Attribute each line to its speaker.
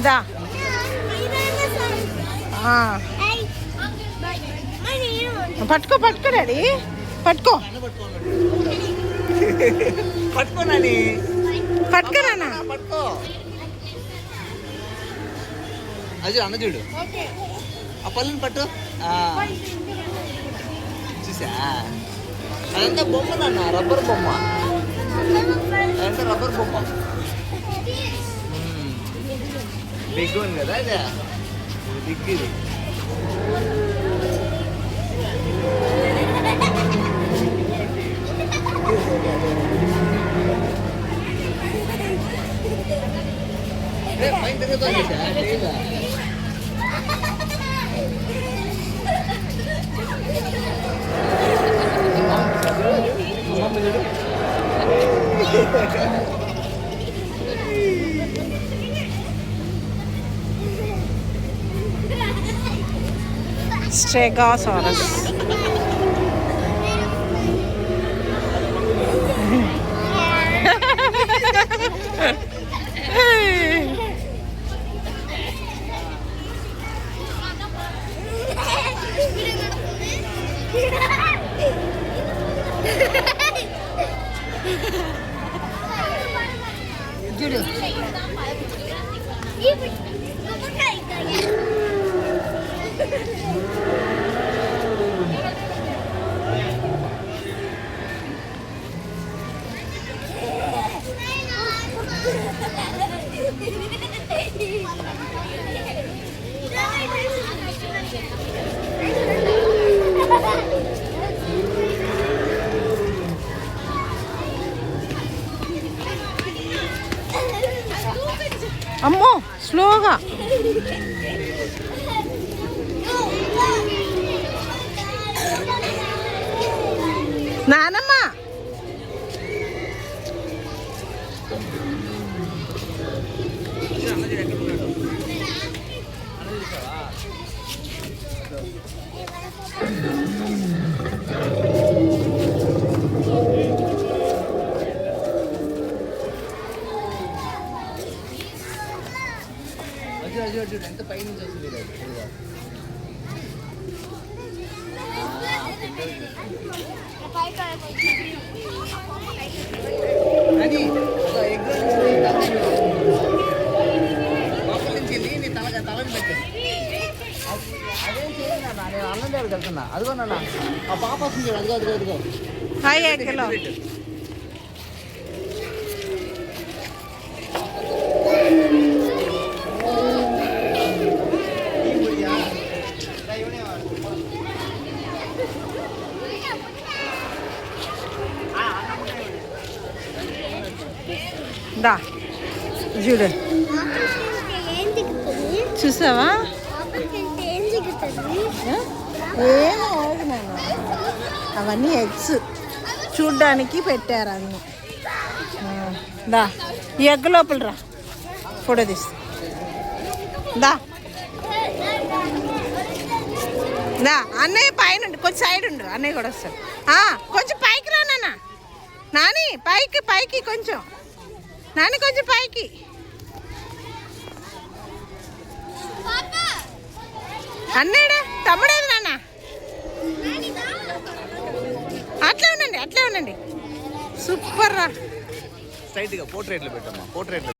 Speaker 1: దా పట్టుకో పట్టుకో డాడీ పట్టుకో
Speaker 2: పట్టుకోనని
Speaker 1: పట్టుకోనా
Speaker 2: పట్టుకో అది అన్న చూడు ఆ పళ్ళని పట్టు చూసా అదంతా బొమ్మ నాన్న రబ్బర్ బొమ్మ అదంతా రబ్బర్ బొమ్మ బిగ్ ఉంది కదా ఇదే బిగ్ ఇది పైన తిరుగుతుంది
Speaker 1: స్టెగోసారస్
Speaker 3: చూడు
Speaker 1: అమ్మో స్లోగా నానమ్మ
Speaker 2: ఎంత పై నుంచి వస్తుంది అది ఎగ్ లోపల నుంచి వెళ్ళి నీ తలని పెట్టు అదేం చేయండి అన్న నేను అన్నం దగ్గరికి వెళ్తున్నా అదిగో నాన్న ఆ పాప వస్తుంది అదిగో అదిగో అదిగో
Speaker 1: హాయ్ ఎక్కలో దా చూడు చూసావా ఏమో నేను అవన్నీ ఎగ్స్ చూడ్డానికి పెట్టారు అన్నీ దా ఈ ఎగ్ లోపల రా ఫోటో తీస్తా దా దా అన్నయ్య పైన కొంచెం సైడ్ ఉండు అన్నయ్య కూడా వస్తాడు కొంచెం పైకి రా నాన్న నాని పైకి పైకి కొంచెం నాని కొంచెం పైకి అన్నాడా తమ్ముడేది నాన్న అట్లే ఉండండి సూపర్ రా
Speaker 2: స్ట్రైట్గా పోర్ట్రేట్లో పెట్టమ్మా పోర్ట్రేట్లో